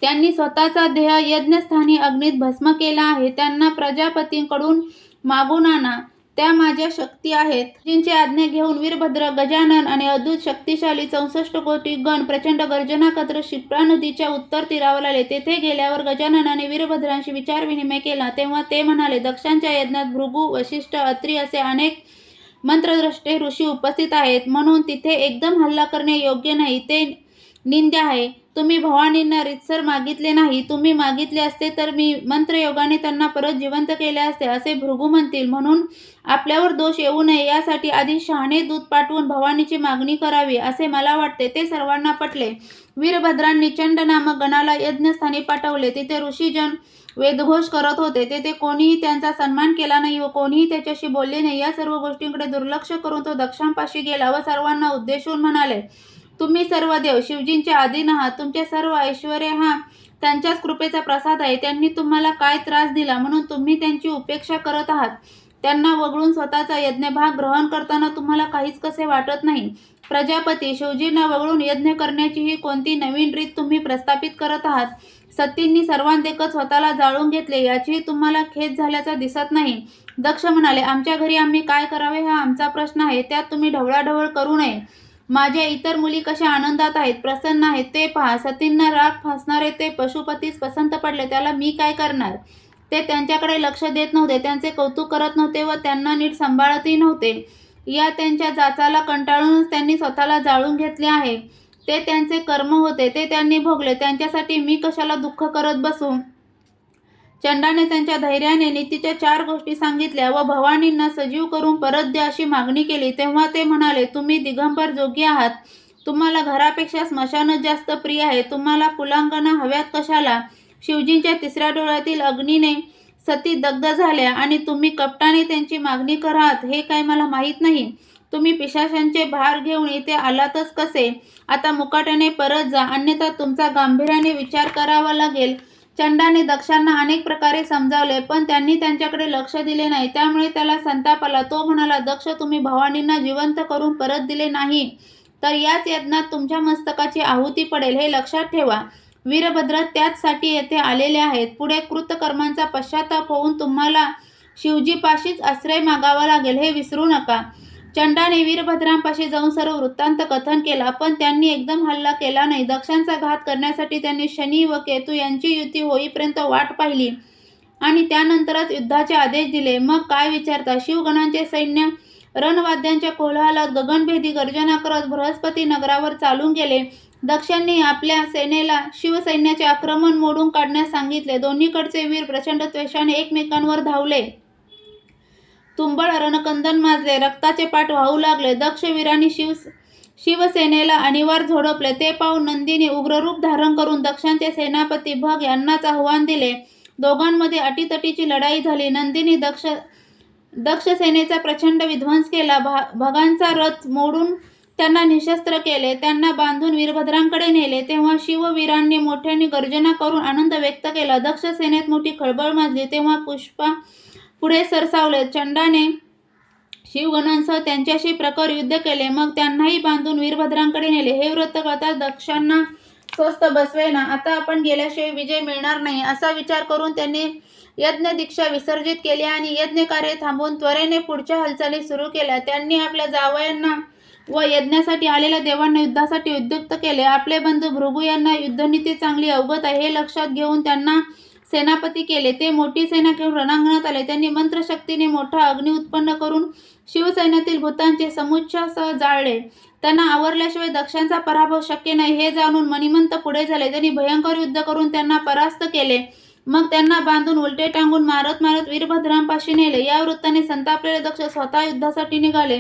त्यांनी स्वतःचा देह यज्ञस्थानी अग्नीत भस्म केला आहे. त्यांना प्रजापतींकडून मागून आणा. त्या माझ्या शक्ती आहेत. जिंची आज्ञा घेऊन वीरभद्र, गजानन आणि अद्भुत शक्तिशाली 64 कोटी गण प्रचंड गर्जना करत क्षिप्रा नदीच्या उत्तर तीरावर आले. तेथे गेल्यावर गजाननाने वीरभद्रांशी विचारविनिमय केला. तेव्हा ते म्हणाले, दक्षांच्या यज्ञात भृगु, वशिष्ठ, अत्री असे अनेक मंत्रद्रष्टे ऋषी उपस्थित आहेत, म्हणून तिथे एकदम हल्ला करणे योग्य नाही. ते निंद्य आहे. तुम्ही भवानींना रीतसर मागितले नाही. तुम्ही मागितले असते तर मी मंत्रयोगाने त्यांना परत जिवंत केले असते असे भृगु म्हणतील. म्हणून आपल्यावर दोष येऊ नये यासाठी आधी शहाणे दूत पाठवून भवानीची मागणी करावी असे मला वाटते. ते सर्वांना पटले. वीरभद्रांनी चंड नामक गणाला यज्ञस्थानी पाठवले. तिथे ऋषीजन वेदघोष करत होते. तेथे कोणीही त्यांचा सन्मान केला नाही व कोणीही त्याच्याशी बोलले नाही. या सर्व गोष्टींकडे दुर्लक्ष करून तो दक्षांपाशी गेला व सर्वांना उद्देशून म्हणाले, तुम्ही सर्व देव शिवजींचे अधीन आहात. तुमचे सर्व ऐश्वर्य हा त्यांच्याच कृपेचा प्रसाद आहे. त्यांनी तुम्हाला काय त्रास दिला म्हणून तुम्ही त्यांची उपेक्षा करत आहात. त्यांना वगळून स्वतःचा यज्ञभाग ग्रहण करताना तुम्हाला काहीच कसे वाटत नाही. प्रजापती शिवजींना वगळून यज्ञ करण्याची ही कोणती नवीन रीत तुम्ही प्रस्थापित करत आहात. सतींनी सर्वांदेखत स्वतःला जाळून घेतले याचीही तुम्हाला खेद झाल्याचा दिसत नाही. दक्ष म्हणाले, आमच्या घरी आम्ही काय करावे हा आमचा प्रश्न आहे. त्यात तुम्ही ढवळाढवळ करू नये. माझ्या इतर मुली कशा आनंदात आहेत, प्रसन्न आहेत ते पहा. सतींना राग फासणारे ते पशुपतीस पसंत पडले. त्याला मी काय करणार. ते त्यांच्याकडे लक्ष देत नव्हते, त्यांचे कौतुक करत नव्हते व त्यांना नीट सांभाळतही नव्हते. या त्यांच्या जाचाला कंटाळूनच त्यांनी स्वतःला जाळून घेतले आहे. ते त्यांचे कर्म होते, ते त्यांनी भोगले. त्यांच्यासाठी मी कशाला दुःख करत बसू. चंडाने त्यांच्या धैर्याने नीतीच्या 4 गोष्टी सांगितल्या व भवानींना सजीव करून परत द्या अशी मागणी केली. तेव्हा ते म्हणाले, तुम्ही दिगंबर जोगी आहात. तुम्हाला घरापेक्षा स्मशानच जास्त प्रिय आहे. तुम्हाला कुलांगना हव्यात कशाला. शिवजींच्या 3ऱ्या डोळ्यातील अग्नीने सती दग्ध झाल्या आणि तुम्ही कपटाने त्यांची मागणी करात हे काय मला माहीत नाही. तुम्ही पिशाचांचे भार घेऊन इथे आलातच कसे. आता मुकाट्याने परत जा, अन्यथा तुमचा गांभीर्याने विचार करावा लागेल. चंडाने दक्षांना अनेक प्रकारे समजावले पण त्यांनी त्यांच्याकडे लक्ष दिले नाही. त्यामुळे त्याला संताप आला. तो म्हणाला, दक्ष, तुम्ही भवानींना जिवंत करून परत दिले नाही तर याच यज्ञात तुमच्या मस्तकाची आहुती पडेल हे लक्षात ठेवा. वीरभद्र त्याचसाठी येथे आलेले आहेत. पुढे कृतकर्मांचा पश्चाताप होऊन तुम्हाला शिवजीपाशीच आश्रय मागावा लागेल हे विसरू नका. चंडाने वीरभद्रांपाशी जाऊन सर्व वृत्तांत कथन केला पण त्यांनी एकदम हल्ला केला नाही. दक्षांचा घात करण्यासाठी त्यांनी शनी व केतू यांची युती होईपर्यंत वाट पाहिली आणि त्यानंतरच युद्धाचे आदेश दिले. मग काय विचारता. शिवगणांचे सैन्य रणवाद्यांच्या कोलाहलात गगनभेदी गर्जना करत बृहस्पती नगरावर चालून गेले. दक्षांनी आपल्या सेनेला शिवसैन्याचे आक्रमण मोडून काढण्यास सांगितले. दोन्हीकडचे वीर प्रचंड त्वेषाने एकमेकांवर धावले. तुंबळ रणकंदन माजले. रक्ताचे पाट वाहू लागले. दक्ष वीरांनी शिवसेनेला अनिवार्य झोडपले. ते पाहून नंदीने उग्ररूप धारण करून दक्षांचे सेनापती भग यांनाच आव्हान दिले. दोघांमध्ये अटीतटीची लढाई झाली. नंदीने दक्ष सेनेचा प्रचंड विध्वंस केला. भगांचा रथ मोडून त्यांना निशस्त्र केले. त्यांना बांधून वीरभद्रांकडे नेले. तेव्हा शिववीरांनी मोठ्याने गर्जना करून आनंद व्यक्त केला. दक्ष सेनेत मोठी खळबळ माजली. तेव्हा पुष्पा पुढे सरसावले. चंडाने शिवगणांसह त्यांच्याशी प्रखर युद्ध केले. मग त्यांनाही बांधून वीरभद्रांकडे नेले. हे व्रत कळताच दक्षांना स्वस्त बसवेना, आता आपण गेल्याशिवाय विजय मिळणार नाही असा विचार करून त्यांनी यज्ञ दीक्षा विसर्जित केली आणि यज्ञ कार्य थांबवून त्वरेने पुढच्या हालचाली सुरू केल्या. त्यांनी आपल्या जावयांना व यज्ञासाठी आलेल्या देवांना युद्धासाठी उद्युक्त केले. आपले बंधू भृगू यांना युद्धनीती चांगली अवगत आहे हे लक्षात घेऊन त्यांना सेनापती केले. ते मोठी सेना घेऊन रणांगणात आले. त्यांनी मंत्रशक्तीने मोठा अग्नी उत्पन्न करून शिवसैन्यातील भूतांचे समुच्चयासह जाळले. त्यांना आवरल्याशिवाय दक्षांचा पराभव शक्य नाही हे जाणून मणिमंत पुढे झाले. त्यांनी भयंकर युद्ध करून त्यांना परास्त केले. मग त्यांना बांधून उलटे टांगून मारत मारत वीरभद्रांपाशी नेले. या वृत्ताने संतापलेले दक्ष स्वतः युद्धासाठी निघाले.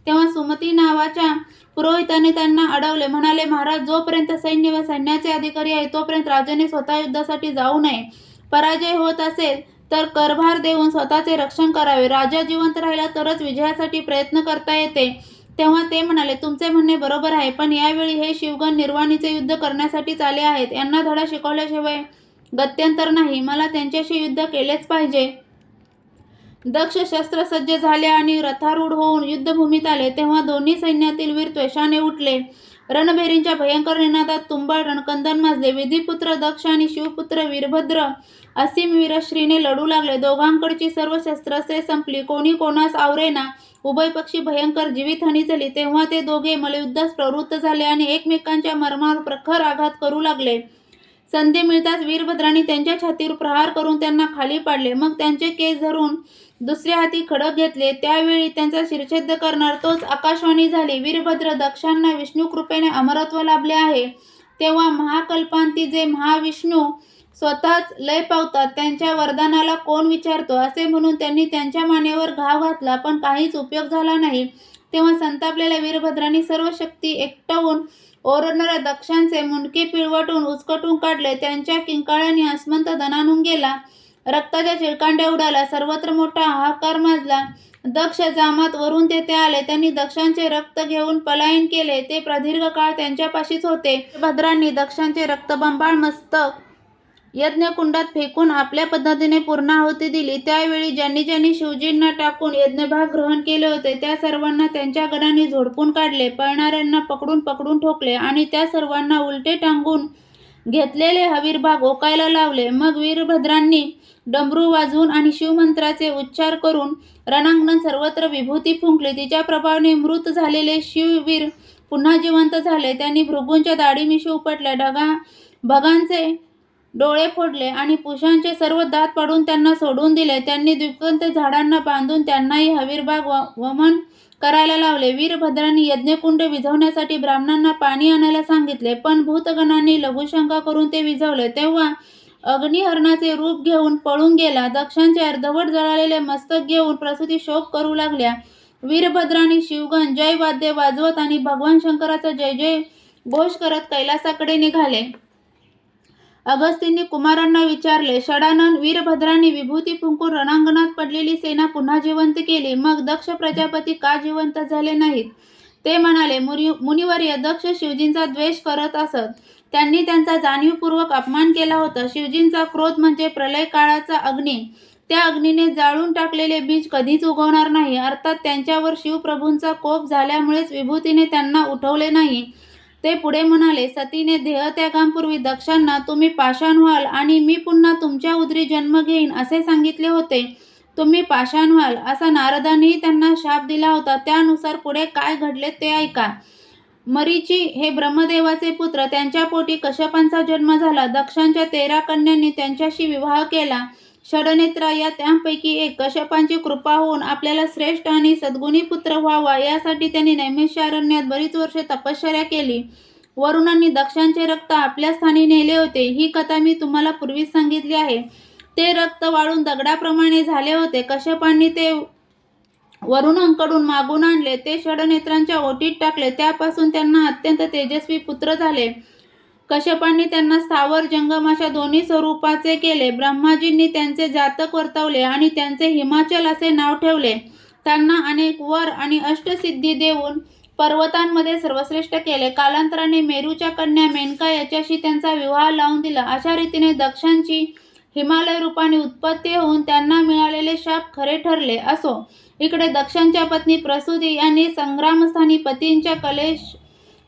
तेव्हा सुमती नावाच्या पुरोहिताने त्यांना अडवले. म्हणाले, महाराज, जोपर्यंत सैन्य व सैन्याचे अधिकारी आहे तोपर्यंत राजाने स्वतः युद्धासाठी जाऊ नये. पराजय होत असेल तर करभार देऊन स्वतःचे रक्षण करावे. राजा जिवंत राहिला तरच विजयासाठी प्रयत्न करता येते. तेव्हा ते म्हणाले, तुमचे म्हणणे बरोबर आहे, पण यावेळी हे शिवगण निर्वाणीचे युद्ध करण्यासाठीच आले आहेत. यांना धडा शिकवल्याशिवाय गत्यंतर नाही. मला त्यांच्याशी युद्ध केलेच पाहिजे. दक्ष शस्त्रसज्ज झाले आणि रथारूढ होऊन युद्धभूमीत आले. तेव्हा दोन्ही सैन्यातील वीर त्वेषाने उठले. रणभेरींच्या भयंकर निनादात तुंबळ रणकंदन माजले. विधिपुत्र दक्ष आणि शिवपुत्र वीरभद्र असीम वीरश्रीने लढू लागले. दोघांकडची सर्व शस्त्रास्त्रे संपली. कोणी कोणास आवरेना. उभय पक्षी भयंकर जीवितहानी झाली. तेव्हा ते दोघे मल्लयुद्धास प्रवृत्त झाले आणि एकमेकांच्या मर्मावर प्रखर आघात करू लागले. संधी मिळताच वीरभद्रांनी त्यांच्या छातीवर प्रहार करून त्यांना खाली पाडले. मग त्यांचे केस धरून दुसऱ्या हाती खडक घेतले. त्यावेळी त्यांचा शिरच्छेद करणार तोच आकाशवाणी झाली, वीरभद्र, दक्षांना विष्णू कृपेने अमरत्व लाभले आहे. तेव्हा महाकल्पांती जे महाविष्णू स्वतःच लय पावतात त्यांच्या वरदानाला कोण विचारतो, असे म्हणून त्यांनी त्यांच्या मानेवर घाव घातला, पण काहीच उपयोग झाला नाही. तेव्हा संतापलेल्या वीरभद्रांनी सर्व शक्ती एकवटून ओरडणाऱ्या दक्षांचे मुंडके पिळवटून उचकटून काढले. त्यांच्या किंकाळ्यांनी आसमंत दणाणून गेला. रक्ताच्या चिळकांड्या उडाल्या. सर्वत्र मोठा हाहाकार माजला. दक्ष जामात वरून तेथे आले. त्यांनी दक्षांचे रक्त घेऊन पलायन केले. ते प्रदीर्घ काळ त्यांच्यापाशीच होते. भद्रांनी दक्षांचे रक्तबंबाळ मस्तक यज्ञकुंडात फेकून आपल्या पद्धतीने पूर्णाहुती दिली. त्यावेळी ज्यांनी ज्यांनी शिवजींना टाकून यज्ञभाग ग्रहण केले होते त्या सर्वांना त्यांच्या गणांनी झोडपून काढले. पळणाऱ्यांना पकडून पकडून ठोकले आणि त्या सर्वांना उलटे टांगून घेतलेले हवीरभाग ओकायला लावले. मग वीरभद्रांनी डमरू वाजवून आणि शिवमंत्राचे उच्चार करून रणांगणात सर्वत्र विभूती फुंकली. तिच्या प्रभावाने मृत झालेले शिववीर पुन्हा जिवंत झाले. त्यांनी भृगूंच्या दाढी-मिशी उपटल्या, भगांचे डोळे फोडले आणि पुरुषांचे सर्व दात पाडून त्यांना सोडून दिले. त्यांनी द्विपंत झाडांना बांधून त्यांनाही हवीरभाग वमन करायला लावले. वीरभद्रांनी यज्ञकुंड विझवण्यासाठी ब्राह्मणांना पाणी आणायला सांगितले, पण भूतगणांनी लघुशंका करून ते विझवले. तेव्हा अग्निहरणाचे रूप घेऊन पळून गेला. दक्षांचे अर्धवट जळालेले मस्तक घेऊन प्रसूती शोक करू लागल्या. वीरभद्रांनी शिवगण जय वाद्य वाजवत आणि भगवान शंकराचा जय जय घोष करत कैलासाकडे निघाले. अगस्तींनी कुमारांना विचारले, षडानन, वीरभद्रांनी विभूती फुंकून रणांगणात पडलेली सेना पुन्हा जिवंत केली, मग दक्ष प्रजापती का जिवंत झाले नाहीत? ते म्हणाले, मुनिवर्य, दक्ष शिवजींचा द्वेष करत असत. त्यांनी त्यांचा जाणीवपूर्वक अपमान केला होता. शिवजींचा क्रोध म्हणजे प्रलय काळाचा अग्नी. त्या अग्नीने जाळून टाकलेले बीज कधीच उगवणार नाही. अर्थात त्यांच्यावर शिवप्रभूंचा कोप झाल्यामुळेच विभूतीने त्यांना उठवले नाही. ते पुढे म्हणाले, सतीने देहत्यागांपूर्वी दक्षांना तुम्ही पाषाण व्हाल आणि मी पुन्हा तुमच्या उदरी जन्म घेईन असे सांगितले होते. तुम्ही पाषाण व्हाल असा नारदांनीही त्यांना शाप दिला होता. त्यानुसार पुढे काय घडले ते ऐका. मरीची हे ब्रह्मदेवाचे पुत्र, त्यांच्या पोटी कश्यपांचा जन्म झाला. दक्षांच्या 13 कन्यांनी त्यांच्याशी विवाह केला. षडनेत्रा या त्यांपैकी एक. कश्यपांची कृपा होऊन आपल्याला श्रेष्ठ आणि सद्गुणी पुत्र व्हावा यासाठी त्यांनी नैमिषारण्यात बरीच वर्षे तपश्चर्या केली. वरुणांनी दक्षांचे रक्त आपल्या स्थानी नेले होते. ही कथा मी तुम्हाला पूर्वीच सांगितली आहे. ते रक्त वाळून दगडाप्रमाणे झाले होते. कश्यपांनी ते वरुणांकडून मागून आणले. ते षडनेत्रांच्या ओटीत टाकले. त्यापासून त्यांना अत्यंत तेजस्वी पुत्र झाले. कश्यपांनी त्यांना स्थावर जंगम अशा दोन्ही स्वरूपाचे केले. ब्रह्माजींनी त्यांचे जातक वर्तवले आणि त्यांचे हिमाचल असे नाव ठेवले. त्यांना अनेक वर आणि अष्टसिद्धी देऊन पर्वतांमध्ये सर्वश्रेष्ठ केले. कालांतराने मेरूच्या कन्या मेनका याच्याशी त्यांचा विवाह लावून दिला. अशा रीतीने दक्षांची हिमालय रूपाने उत्पत्ती होऊन त्यांना मिळालेले शाप खरे ठरले. असो, इकडे दक्षांच्या पत्नी प्रसूती यांनी संग्रामस्थानी पतींच्या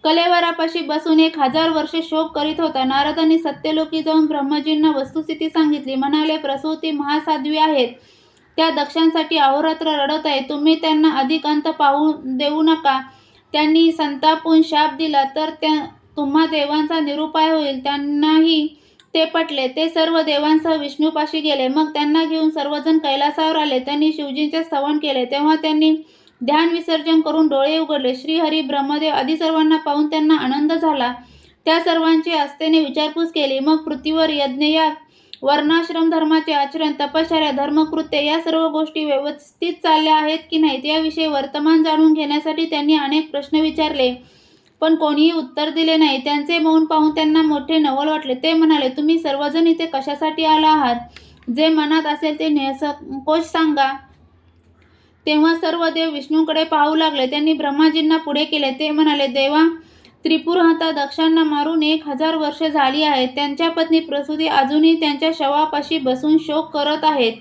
कलेवरापाशी बसून 1000 वर्षे शोक करीत होता. नारदांनी सत्यलोकी जाऊन ब्रह्मजींना वस्तुस्थिती सांगितली. म्हणाले, प्रसूती महासाध्वी आहेत. त्या दक्षांसाठी अहोरात्र रडत आहे. तुम्ही त्यांना अधिक अंत पाहू देऊ नका. त्यांनी संतापून शाप दिला तर तुम्हा देवांचा निरुपाय होईल. त्यांनाही ते पटले. ते सर्व देवांसह विष्णूपाशी गेले. मग त्यांना घेऊन सर्वजण कैलासावर आले. त्यांनी शिवजींचे स्तवन केले. तेव्हा त्यांनी ध्यान विसर्जन करून डोळे उघडले. श्रीहरी ब्रह्मदेव आदी सर्वांना पाहून त्यांना आनंद झाला. त्या सर्वांची आस्थेने विचारपूस केली. मग पृथ्वीवर यज्ञयाग, वर्णाश्रम धर्माचे आचरण, तपश्चर्या, धर्मकृत्य या सर्व गोष्टी व्यवस्थित चालल्या आहेत की नाहीत याविषयी वर्तमान जाणून घेण्यासाठी त्यांनी अनेक प्रश्न विचारले, पण कोणीही उत्तर दिले नाही. त्यांचे मौन पाहून त्यांना मोठे नवल वाटले. ते म्हणाले, तुम्ही सर्वजण इथे कशासाठी आला आहात? जे मनात असेल ते निसंकोच सांगा. तेव्हा सर्व देव विष्णूकडे पाहू लागले. त्यांनी ब्रह्माजींना पुढे केले. ते म्हणाले, देवा, त्रिपुरहंता दक्षांना मारून 1000 वर्ष झाली आहेत. त्यांच्या पत्नी प्रसूती अजूनही त्यांच्या शवापाशी बसून शोक करत आहेत.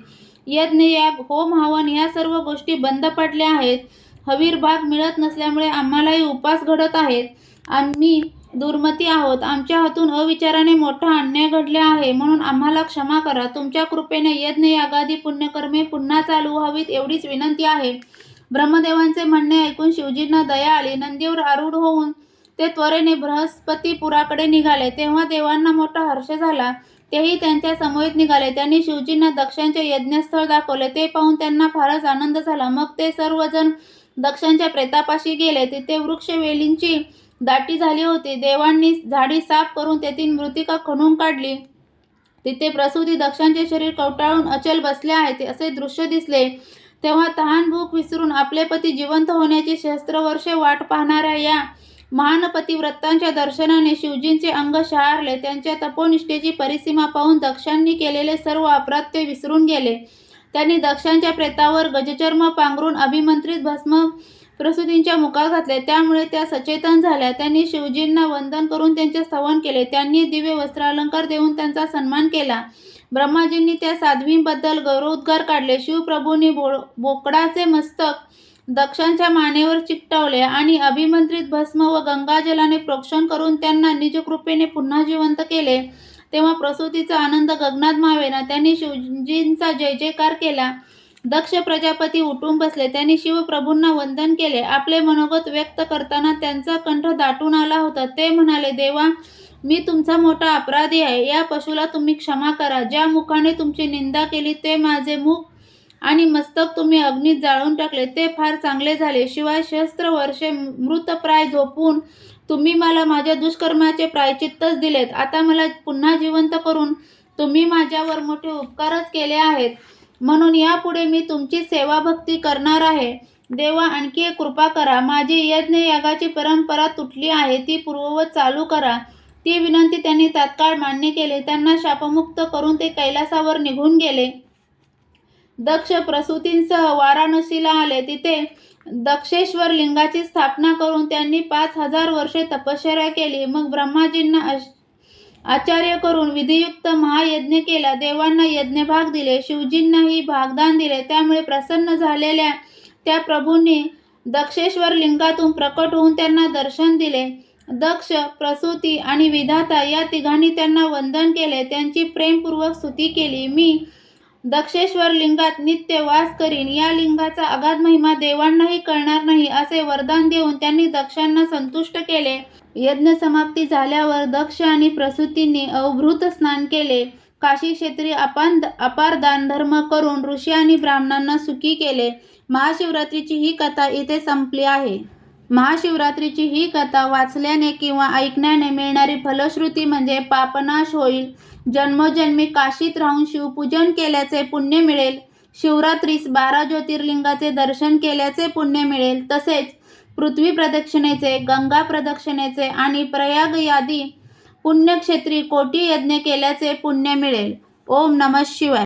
यज्ञयाग, होम हवन या सर्व गोष्टी बंद पडल्या आहेत. हवीरभाग मिळत नसल्यामुळे आम्हालाही उपास घडत आहेत. आम्ही दुर्मती आहोत. आमच्या हातून अविचाराने मोठा अन्याय घडला आहे, म्हणून आम्हाला क्षमा करा. तुमच्या कृपेने यज्ञयागादी पुण्यकर्मे पुन्हा चालू व्हावीत एवढीच विनंती आहे. ब्रह्मदेवांचे म्हणणे ऐकून शिवजींना दया आली. नंदीवर आरूढ होऊन ते त्वरेने बृहस्पतीपुराकडे निघाले. तेव्हा देवांना मोठा हर्ष झाला. तेही त्यांच्या समवेत निघाले. त्यांनी शिवजींना दक्षांचे यज्ञस्थळ दाखवले. ते पाहून त्यांना फारच आनंद झाला. मग ते सर्वजण दक्षांच्या प्रेतापाशी गेले. तिथे वृक्षवेलींची दाटी झाली होती. देवांनी झाडी साफ करून तेथील मृतिका खणून काढली. तिथे प्रसूती दक्षांचे शरीर कवटाळून अचल बसले आहेत असे दृश्य दिसले. तेव्हा तहान भूक विसरून आपले पती जिवंत होण्याची सहस्त्रवर्षे वाट पाहणाऱ्या या महान पतिव्रतांच्या दर्शनाने शिवजींचे अंग शहारले. त्यांच्या तपोनिष्ठेची परिसीमा पाहून दक्षांनी केलेले सर्व अपराध ते विसरून गेले. त्यांनी दक्षांच्या प्रेतावर गजचर्म पांघरून अभिमंत्रित भस्म प्रसूतींच्या मुखात घातले. त्यामुळे त्या सचेतन झाल्या. त्यांनी शिवजींना वंदन करून त्यांचे स्तवन केले. त्यांनी दिव्य वस्त्रालंकार देऊन त्यांचा सन्मान केला. ब्रह्माजींनी त्या साध्वींबद्दल गौरवोद्गार काढले. शिवप्रभूंनी बोकडाचे मस्तक दक्षांच्या मानेवर चिकटवले आणि अभिमंत्रित भस्म व गंगाजलाने प्रोक्षण करून त्यांना निजकृपेने पुन्हा जिवंत केले. तेव्हा प्रसूतीचा आनंद गगनात मावेना. त्यांनी शिवजींचा जय जयकार केला. दक्ष प्रजापती उठून बसले. त्यांनी शिवप्रभूंना वंदन केले. आपले मनोगत व्यक्त करताना त्यांचा कंठ दाटून आला होता. ते म्हणाले, देवा, मी तुमचा मोठा अपराधी आहे. या पशुला तुम्ही क्षमा करा. ज्या मुखाने तुमची निंदा केली ते माझे मुख आणि मस्तक तुम्ही अग्नीत जाळून टाकले ते फार चांगले झाले. शिवाय सहस्त्र वर्षे मृतप्राय झोपून तुम्ही मला माझ्या दुष्कर्माचे प्रायश्चित्तच दिलेत. आता मला पुन्हा जिवंत करून तुम्ही माझ्यावर मोठे उपकारच केले आहेत. म्हणून यापुढे मी तुमची सेवाभक्ती करणार आहे. देवा, आणखी एक कृपा करा. माझी यज्ञयागाची परंपरा तुटली आहे, ती पूर्ववत चालू करा. ती विनंती त्यांनी तात्काळ मान्य केली. त्यांना शापमुक्त करून ते कैलासावर निघून गेले. दक्ष प्रसूतींसह वाराणसीला आले. तिथे दक्षेश्वर लिंगाची स्थापना करून त्यांनी 5000 वर्षे तपश्चर्या केली. मग ब्रह्माजींना आचार्य करून विधियुक्त महायज्ञ केला. देवांना यज्ञभाग दिले. शिवजींनाही भागदान दिले. त्यामुळे प्रसन्न झालेल्या त्या प्रभूंनी दक्षेश्वर लिंगातून प्रकट होऊन त्यांना दर्शन दिले. दक्ष, प्रसूती आणि विधाता या तिघांनी त्यांना वंदन केले. त्यांची प्रेमपूर्वक स्तुती केली. मी दक्षेश्वर लिंगात नित्य वास करीन. या लिंगाचा अगाध महिमा देवांनाही कळणार नाही असे वरदान देऊन त्यांनी दक्षांना संतुष्ट केले. यज्ञ समाप्ती झाल्यावर दक्ष आणि प्रसूतींनी अवभृत स्नान केले. काशी क्षेत्री अपार दानधर्म करून ऋषी आणि ब्राह्मणांना सुखी केले. महाशिवरात्रीची ही कथा इथे संपली आहे. महाशिवरात्रीची ही कथा वाचल्याने किंवा ऐकण्याने मिळणारी फलश्रुती म्हणजे पापनाश होईल. जन्मोजन्मी काशीत राहून शिवपूजन केल्याचे पुण्य मिळेल. शिवरात्रीस 12 ज्योतिर्लिंगाचे दर्शन केल्याचे पुण्य मिळेल. तसेच पृथ्वी प्रदक्षिणेचे, गंगा प्रदक्षिणेचे आणि प्रयाग यादी पुण्यक्षेत्री कोटी यज्ञ केल्याचे पुण्य मिळेल. ओम नमः शिवाय.